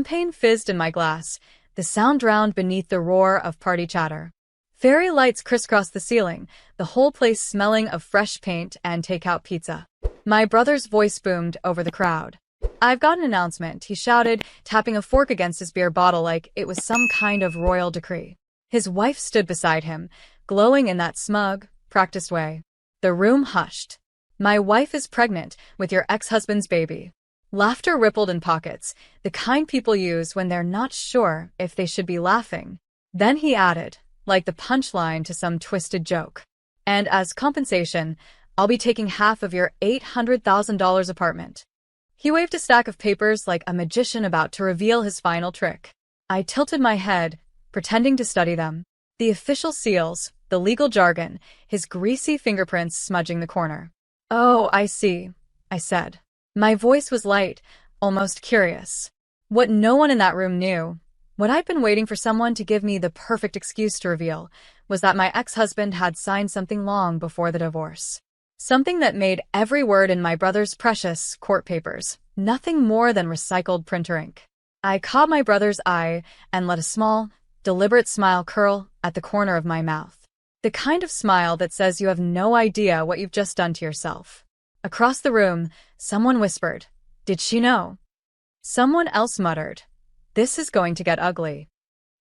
Champagne fizzed in my glass, the sound drowned beneath the roar of party chatter. Fairy lights crisscrossed the ceiling, the whole place smelling of fresh paint and takeout pizza. My brother's voice boomed over the crowd. "I've got an announcement," he shouted, tapping a fork against his beer bottle like it was some kind of royal decree. His wife stood beside him, glowing in that smug, practiced way. The room hushed. "My wife is pregnant with your ex-husband's baby." Laughter rippled in pockets, the kind people use when they're not sure if they should be laughing. Then he added, like the punchline to some twisted joke, "And as compensation, I'll be taking half of your $800,000 apartment." He waved a stack of papers like a magician about to reveal his final trick. I tilted my head, pretending to study them. The official seals, the legal jargon, his greasy fingerprints smudging the corner. "Oh, I see," I said. My voice was light, almost curious. What no one in that room knew, what I'd been waiting for someone to give me the perfect excuse to reveal, was that my ex-husband had signed something long before the divorce. Something that made every word in my brother's precious court papers nothing more than recycled printer ink. I caught my brother's eye and let a small, deliberate smile curl at the corner of my mouth. The kind of smile that says you have no idea what you've just done to yourself. Across the room, someone whispered, "Did she know?" Someone else muttered, "This is going to get ugly."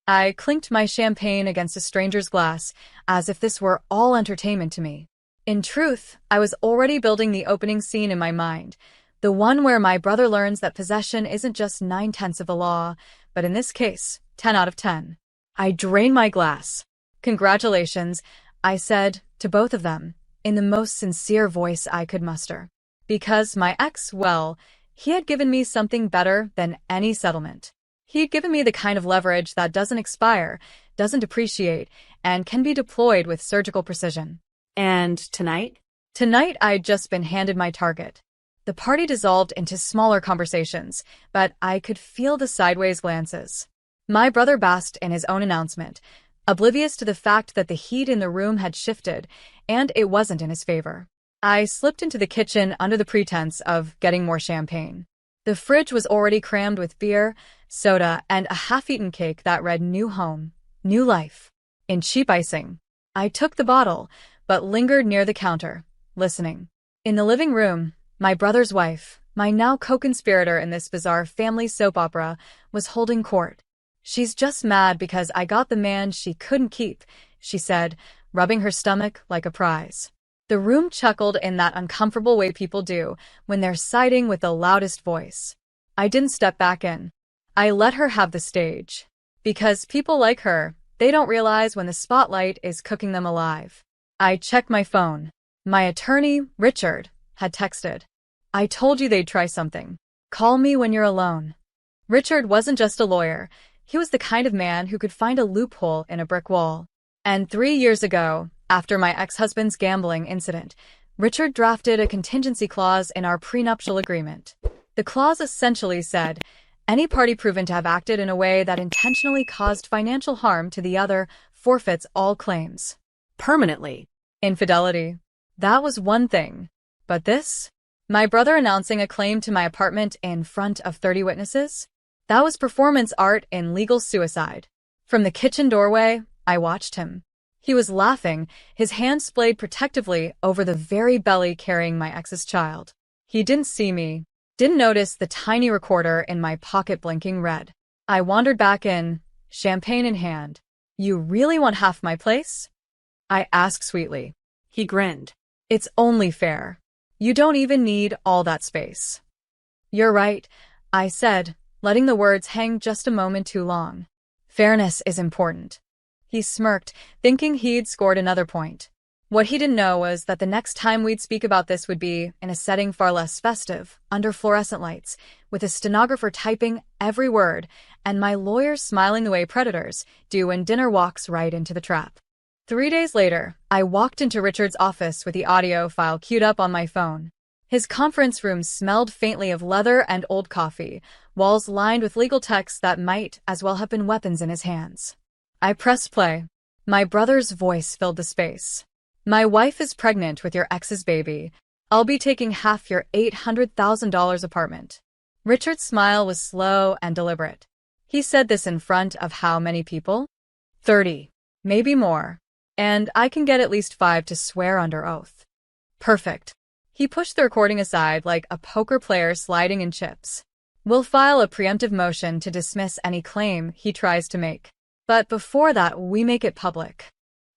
I clinked my champagne against a stranger's glass, as if this were all entertainment to me. In truth, I was already building the opening scene in my mind, the one where my brother learns that possession isn't just 9/10 of the law, but in this case, 10 out of 10. I drained my glass. "Congratulations," I said to both of them, in the most sincere voice I could muster. Because my ex, well, he had given me something better than any settlement. He'd given me the kind of leverage that doesn't expire, doesn't depreciate, and can be deployed with surgical precision. And tonight? Tonight I'd just been handed my target. The party dissolved into smaller conversations, but I could feel the sideways glances. My brother basked in his own announcement, oblivious to the fact that the heat in the room had shifted, and it wasn't in his favor. I slipped into the kitchen under the pretense of getting more champagne. The fridge was already crammed with beer, soda, and a half-eaten cake that read "New Home, New Life" in cheap icing. I took the bottle, but lingered near the counter, listening. In the living room, my brother's wife, my now co-conspirator in this bizarre family soap opera, was holding court. "She's just mad because I got the man she couldn't keep," she said, rubbing her stomach like a prize. The room chuckled in that uncomfortable way people do when they're siding with the loudest voice. I didn't step back in. I let her have the stage. Because people like her, they don't realize when the spotlight is cooking them alive. I checked my phone. My attorney, Richard, had texted. "I told you they'd try something. Call me when you're alone." Richard wasn't just a lawyer. He was the kind of man who could find a loophole in a brick wall. And 3 years ago, after my ex-husband's gambling incident, Richard drafted a contingency clause in our prenuptial agreement. The clause essentially said, any party proven to have acted in a way that intentionally caused financial harm to the other forfeits all claims. Permanently. Infidelity. That was one thing. But this? My brother announcing a claim to my apartment in front of 30 witnesses? That was performance art in legal suicide. From the kitchen doorway, I watched him. He was laughing, his hand splayed protectively over the very belly carrying my ex's child. He didn't see me, didn't notice the tiny recorder in my pocket blinking red. I wandered back in, champagne in hand. "You really want half my place?" I asked sweetly. He grinned. "It's only fair. You don't even need all that space." "You're right," I said, letting the words hang just a moment too long. "Fairness is important." He smirked, thinking he'd scored another point. What he didn't know was that the next time we'd speak about this would be in a setting far less festive, under fluorescent lights, with a stenographer typing every word, and my lawyer smiling the way predators do when dinner walks right into the trap. 3 days later, I walked into Richard's office with the audio file queued up on my phone. His conference room smelled faintly of leather and old coffee, walls lined with legal texts that might as well have been weapons in his hands. I pressed play. My brother's voice filled the space. "My wife is pregnant with your ex's baby. I'll be taking half your $800,000 apartment." Richard's smile was slow and deliberate. He said this in front of how many people? 30. Maybe more. And I can get at least 5 to swear under oath. Perfect. He pushed the recording aside like a poker player sliding in chips. We'll file a preemptive motion to dismiss any claim he tries to make. But before that, we make it public.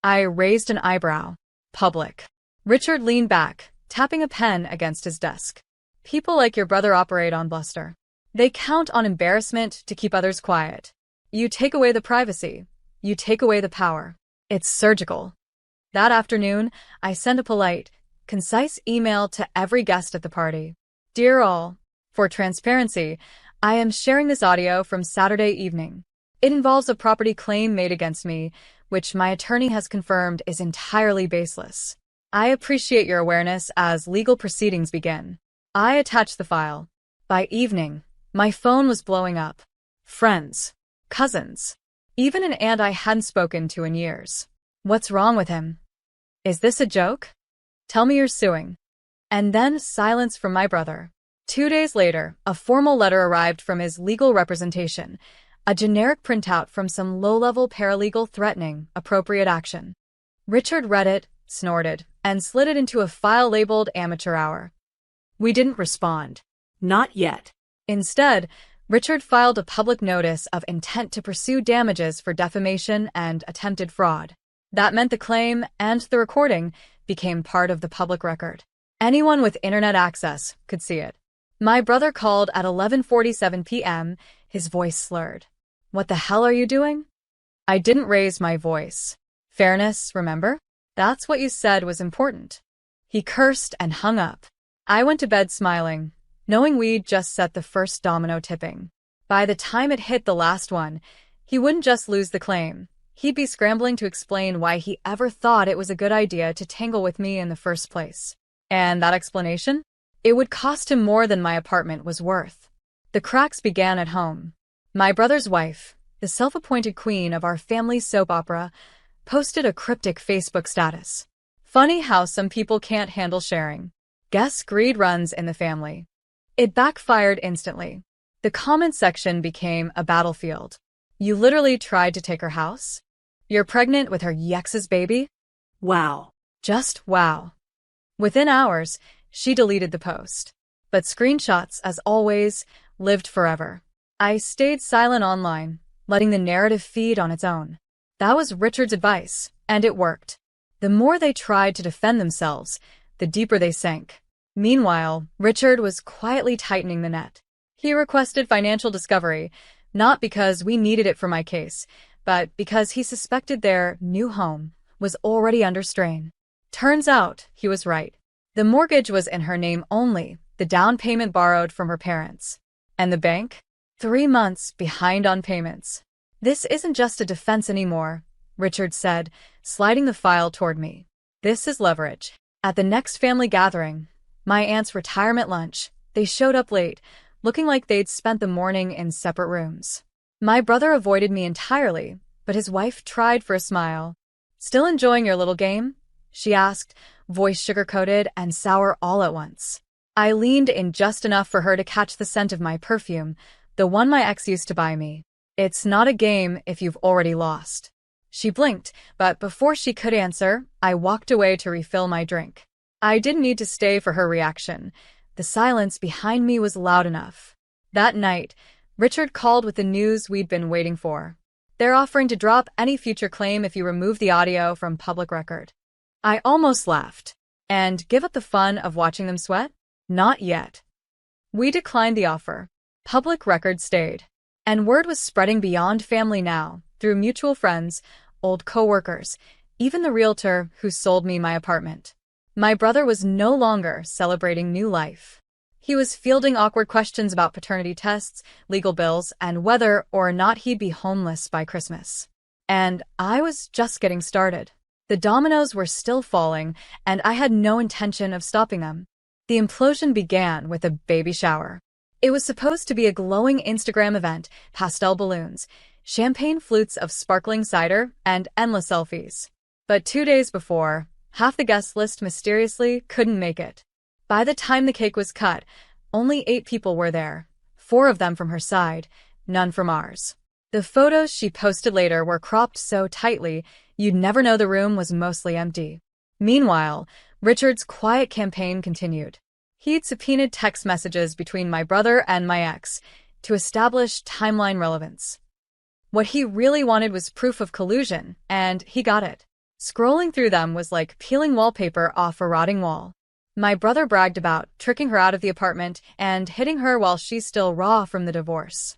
I raised an eyebrow. Public. Richard leaned back, tapping a pen against his desk. People like your brother operate on bluster. They count on embarrassment to keep others quiet. You take away the privacy. You take away the power. It's surgical. That afternoon, I sent a polite, concise email to every guest at the party. Dear all, for transparency, I am sharing this audio from Saturday evening. It involves a property claim made against me, which my attorney has confirmed is entirely baseless. I appreciate your awareness as legal proceedings begin. I attached the file. By evening, my phone was blowing up. Friends, cousins, even an aunt I hadn't spoken to in years. What's wrong with him? Is this a joke? Tell me you're suing. And then silence from my brother. 2 days later, a formal letter arrived from his legal representation, a generic printout from some low-level paralegal threatening appropriate action. Richard read it, snorted, and slid it into a file labeled Amateur Hour. We didn't respond. Not yet. Instead, Richard filed a public notice of intent to pursue damages for defamation and attempted fraud. That meant the claim and the recording became part of the public record. Anyone with internet access could see it. My brother called at 11:47 p.m., his voice slurred. What the hell are you doing? I didn't raise my voice. Fairness, remember? That's what you said was important. He cursed and hung up. I went to bed smiling, knowing we'd just set the first domino tipping. By the time it hit the last one, he wouldn't just lose the claim. He'd be scrambling to explain why he ever thought it was a good idea to tangle with me in the first place. And that explanation? It would cost him more than my apartment was worth. The cracks began at home. My brother's wife, the self-appointed queen of our family soap opera, posted a cryptic Facebook status. Funny how some people can't handle sharing. Guess greed runs in the family. It backfired instantly. The comment section became a battlefield. You literally tried to take her house? You're pregnant with her ex's baby? Wow. Just wow. Within hours, she deleted the post. But screenshots, as always, lived forever. I stayed silent online, letting the narrative feed on its own. That was Richard's advice, and it worked. The more they tried to defend themselves, the deeper they sank. Meanwhile, Richard was quietly tightening the net. He requested financial discovery, not because we needed it for my case, but because he suspected their new home was already under strain. Turns out, he was right. The mortgage was in her name only, the down payment borrowed from her parents. And the bank? 3 months behind on payments. This isn't just a defense anymore, Richard said, sliding the file toward me. This is leverage. At the next family gathering, my aunt's retirement lunch, they showed up late, looking like they'd spent the morning in separate rooms. My brother avoided me entirely, but his wife tried for a smile. Still enjoying your little game? She asked, voice sugar-coated and sour all at once. I leaned in just enough for her to catch the scent of my perfume, the one my ex used to buy me. It's not a game if you've already lost. She blinked, but before she could answer, I walked away to refill my drink. I didn't need to stay for her reaction. The silence behind me was loud enough. That night, Richard called with the news we'd been waiting for. They're offering to drop any future claim if you remove the audio from public record. I almost laughed. And give up the fun of watching them sweat? Not yet. We declined the offer. Public record stayed. And word was spreading beyond family now, through mutual friends, old co-workers, even the realtor who sold me my apartment. My brother was no longer celebrating new life. He was fielding awkward questions about paternity tests, legal bills, and whether or not he'd be homeless by Christmas. And I was just getting started. The dominoes were still falling, and I had no intention of stopping them. The implosion began with a baby shower. It was supposed to be a glowing Instagram event, pastel balloons, champagne flutes of sparkling cider, and endless selfies. But 2 days before, half the guest list mysteriously couldn't make it. By the time the cake was cut, only 8 people were there, 4 of them from her side, none from ours. The photos she posted later were cropped so tightly, you'd never know the room was mostly empty. Meanwhile, Richard's quiet campaign continued. He'd subpoenaed text messages between my brother and my ex to establish timeline relevance. What he really wanted was proof of collusion, and he got it. Scrolling through them was like peeling wallpaper off a rotting wall. My brother bragged about tricking her out of the apartment and hitting her while she's still raw from the divorce.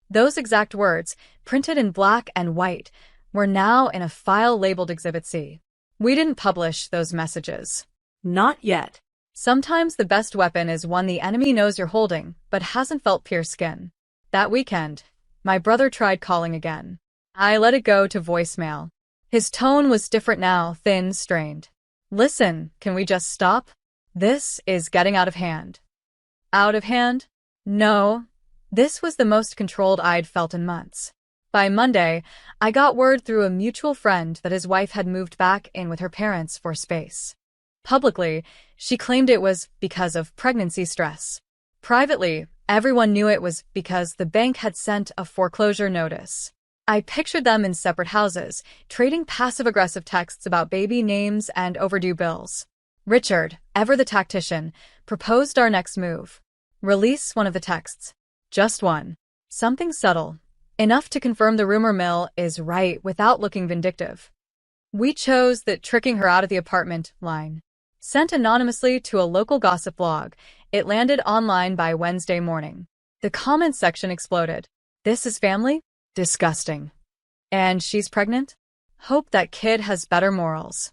Those exact words, printed in black and white, were now in a file labeled Exhibit C. We didn't publish those messages. Not yet. Sometimes the best weapon is one the enemy knows you're holding, but hasn't felt pierced skin. That weekend, my brother tried calling again. I let it go to voicemail. His tone was different now, thin, strained. Listen, can we just stop? This is getting out of hand. Out of hand? No. This was the most controlled I'd felt in months. By Monday, I got word through a mutual friend that his wife had moved back in with her parents for space. Publicly, she claimed it was because of pregnancy stress. Privately, everyone knew it was because the bank had sent a foreclosure notice. I pictured them in separate houses, trading passive-aggressive texts about baby names and overdue bills. Richard, ever the tactician, proposed our next move. Release one of the texts. Just one. Something subtle. Enough to confirm the rumor mill is right without looking vindictive. We chose the tricking her out of the apartment line. Sent anonymously to a local gossip blog, it landed online by Wednesday morning. The comments section exploded. This is family? Disgusting. And she's pregnant? Hope that kid has better morals.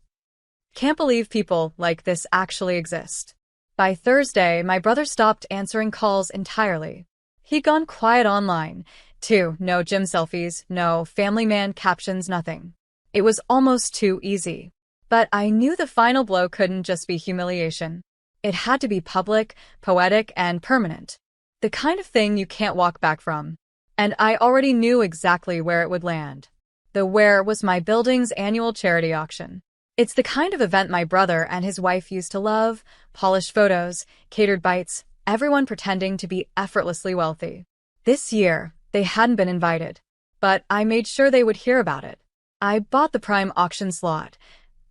Can't believe people like this actually exist. By Thursday, my brother stopped answering calls entirely. He'd gone quiet online, too. No gym selfies, no family man captions, nothing. It was almost too easy. But I knew the final blow couldn't just be humiliation. It had to be public, poetic, and permanent. The kind of thing you can't walk back from. And I already knew exactly where it would land. The where was my building's annual charity auction. It's the kind of event my brother and his wife used to love, polished photos, catered bites, everyone pretending to be effortlessly wealthy. This year, they hadn't been invited. But I made sure they would hear about it. I bought the prime auction slot,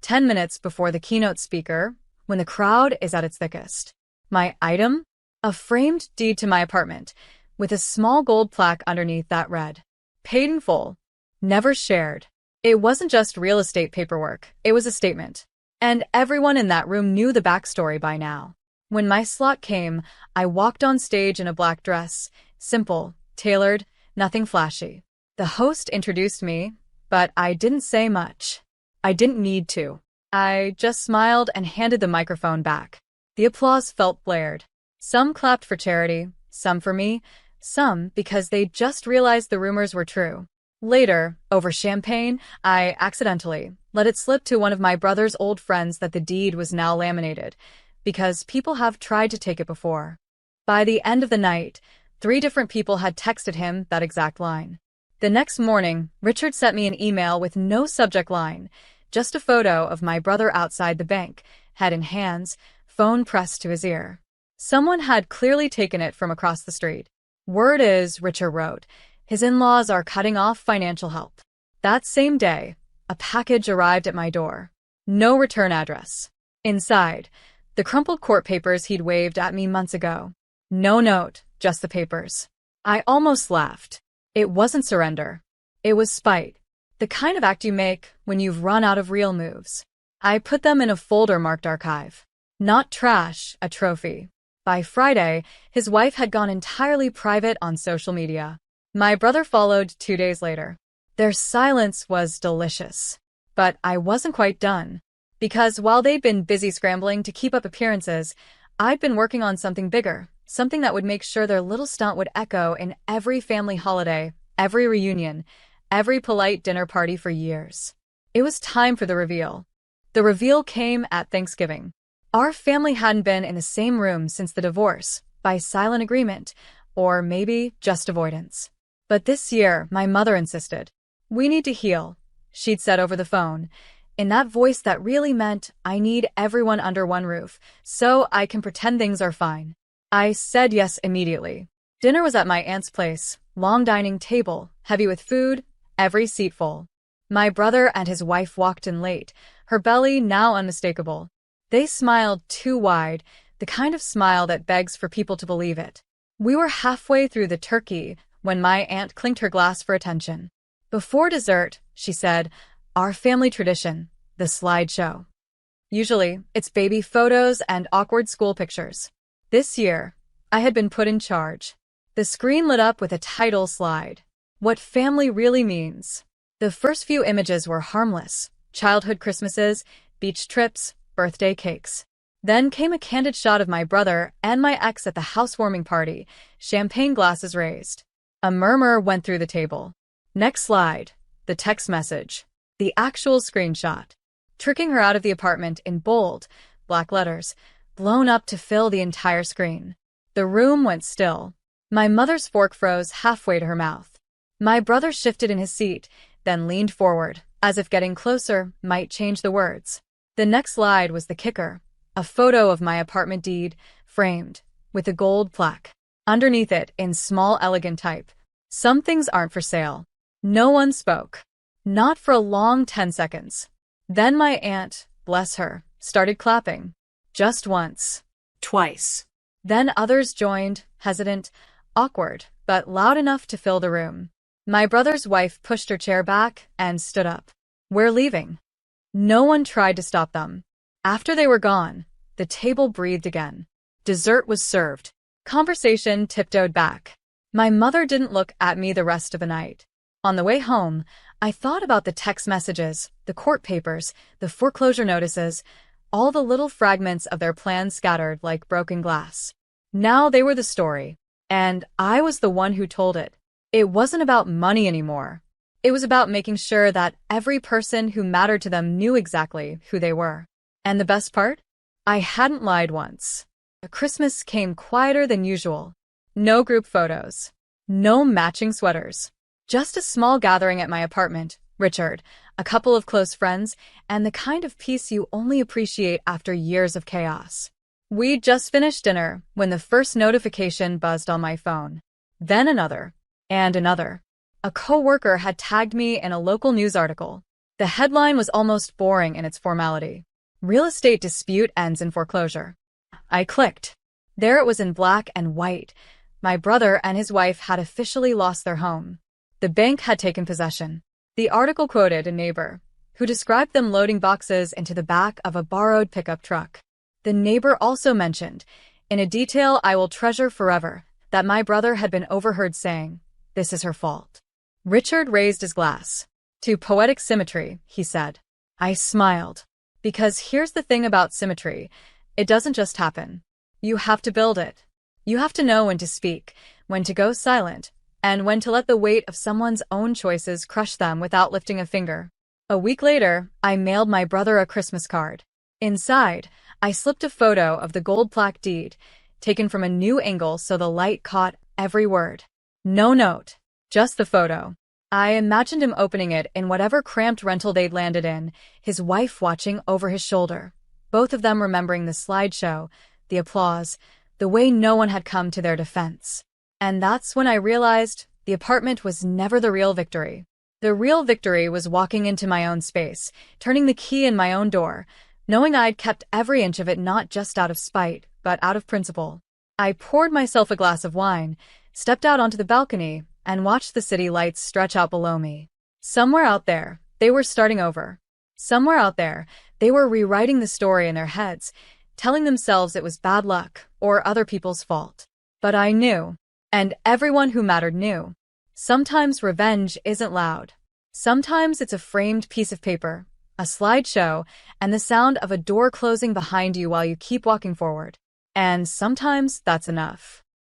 10 minutes before the keynote speaker, when the crowd is at its thickest. My item? A framed deed to my apartment, with a small gold plaque underneath that read, "Paid in full. Never shared." It wasn't just real estate paperwork, it was a statement. And everyone in that room knew the backstory by now. When my slot came, I walked on stage in a black dress, simple, tailored, nothing flashy. The host introduced me, but I didn't say much. I didn't need to. I just smiled and handed the microphone back. The applause felt blared. Some clapped for charity, some for me, some because they just realized the rumors were true. Later, over champagne, I accidentally let it slip to one of my brother's old friends that the deed was now laminated, because people have tried to take it before. By the end of the night, 3 different people had texted him that exact line. The next morning, Richard sent me an email with no subject line, just a photo of my brother outside the bank, head in hands, phone pressed to his ear. Someone had clearly taken it from across the street. Word is, Richard wrote, his in-laws are cutting off financial help. That same day, a package arrived at my door. No return address. Inside, the crumpled court papers he'd waved at me months ago. No note, just the papers. I almost laughed. It wasn't surrender. It was spite. The kind of act you make when you've run out of real moves. I put them in a folder marked archive. Not trash, a trophy. By Friday, his wife had gone entirely private on social media. My brother followed 2 days later. Their silence was delicious. But I wasn't quite done. Because while they'd been busy scrambling to keep up appearances, I'd been working on something bigger, something that would make sure their little stunt would echo in every family holiday, every reunion, every polite dinner party for years. It was time for the reveal. The reveal came at Thanksgiving. Our family hadn't been in the same room since the divorce, by silent agreement, or maybe just avoidance. But this year, my mother insisted. "We need to heal," she'd said over the phone, in that voice that really meant, "I need everyone under one roof, so I can pretend things are fine." I said yes immediately. Dinner was at my aunt's place, long dining table, heavy with food, every seat full. My brother and his wife walked in late, her belly now unmistakable. They smiled too wide, the kind of smile that begs for people to believe it. We were halfway through the turkey when my aunt clinked her glass for attention. Before dessert, she said, our family tradition, the slideshow. Usually, it's baby photos and awkward school pictures. This year, I had been put in charge. The screen lit up with a title slide. What family really means. The first few images were harmless. Childhood Christmases, beach trips, birthday cakes. Then came a candid shot of my brother and my ex at the housewarming party, champagne glasses raised. A murmur went through the table. Next slide. The text message. The actual screenshot. Tricking her out of the apartment in bold, black letters, blown up to fill the entire screen. The room went still. My mother's fork froze halfway to her mouth. My brother shifted in his seat, then leaned forward, as if getting closer might change the words. The next slide was the kicker. A photo of my apartment deed, framed, with a gold plaque. Underneath it, in small, elegant type, some things aren't for sale. No one spoke. Not for a long 10 seconds. Then my aunt, bless her, started clapping. Just once. Twice. Then others joined, hesitant, awkward, but loud enough to fill the room. My brother's wife pushed her chair back and stood up. We're leaving. No one tried to stop them. After they were gone, the table breathed again. Dessert was served. Conversation tiptoed back. My mother didn't look at me the rest of the night. On the way home, I thought about the text messages, the court papers, the foreclosure notices, all the little fragments of their plans scattered like broken glass. Now they were the story, and I was the one who told it. It wasn't about money anymore. It was about making sure that every person who mattered to them knew exactly who they were. And the best part? I hadn't lied once. Christmas came quieter than usual. No group photos. No matching sweaters. Just a small gathering at my apartment, Richard, a couple of close friends, and the kind of peace you only appreciate after years of chaos. We'd just finished dinner when the first notification buzzed on my phone. Then another. And another. A coworker had tagged me in a local news article. The headline was almost boring in its formality. Real estate dispute ends in foreclosure. I clicked. There it was in black and white. My brother and his wife had officially lost their home. The bank had taken possession. The article quoted a neighbor, who described them loading boxes into the back of a borrowed pickup truck. The neighbor also mentioned, in a detail I will treasure forever, that my brother had been overheard saying, "This is her fault." Richard raised his glass. "To poetic symmetry," he said. I smiled. Because here's the thing about symmetry. It doesn't just happen. You have to build it. You have to know when to speak, when to go silent, and when to let the weight of someone's own choices crush them without lifting a finger. A week later, I mailed my brother a Christmas card. Inside, I slipped a photo of the gold plaque deed, taken from a new angle so the light caught every word. No note, just the photo. I imagined him opening it in whatever cramped rental they'd landed in, his wife watching over his shoulder, both of them remembering the slideshow, the applause, the way no one had come to their defense. And that's when I realized the apartment was never the real victory. The real victory was walking into my own space, turning the key in my own door, knowing I'd kept every inch of it not just out of spite, but out of principle. I poured myself a glass of wine, stepped out onto the balcony, and watched the city lights stretch out below me. Somewhere out there, they were starting over. Somewhere out there, they were rewriting the story in their heads, telling themselves it was bad luck or other people's fault. But I knew. And everyone who mattered knew. Sometimes revenge isn't loud. Sometimes it's a framed piece of paper, a slideshow, and the sound of a door closing behind you while you keep walking forward. And sometimes that's enough.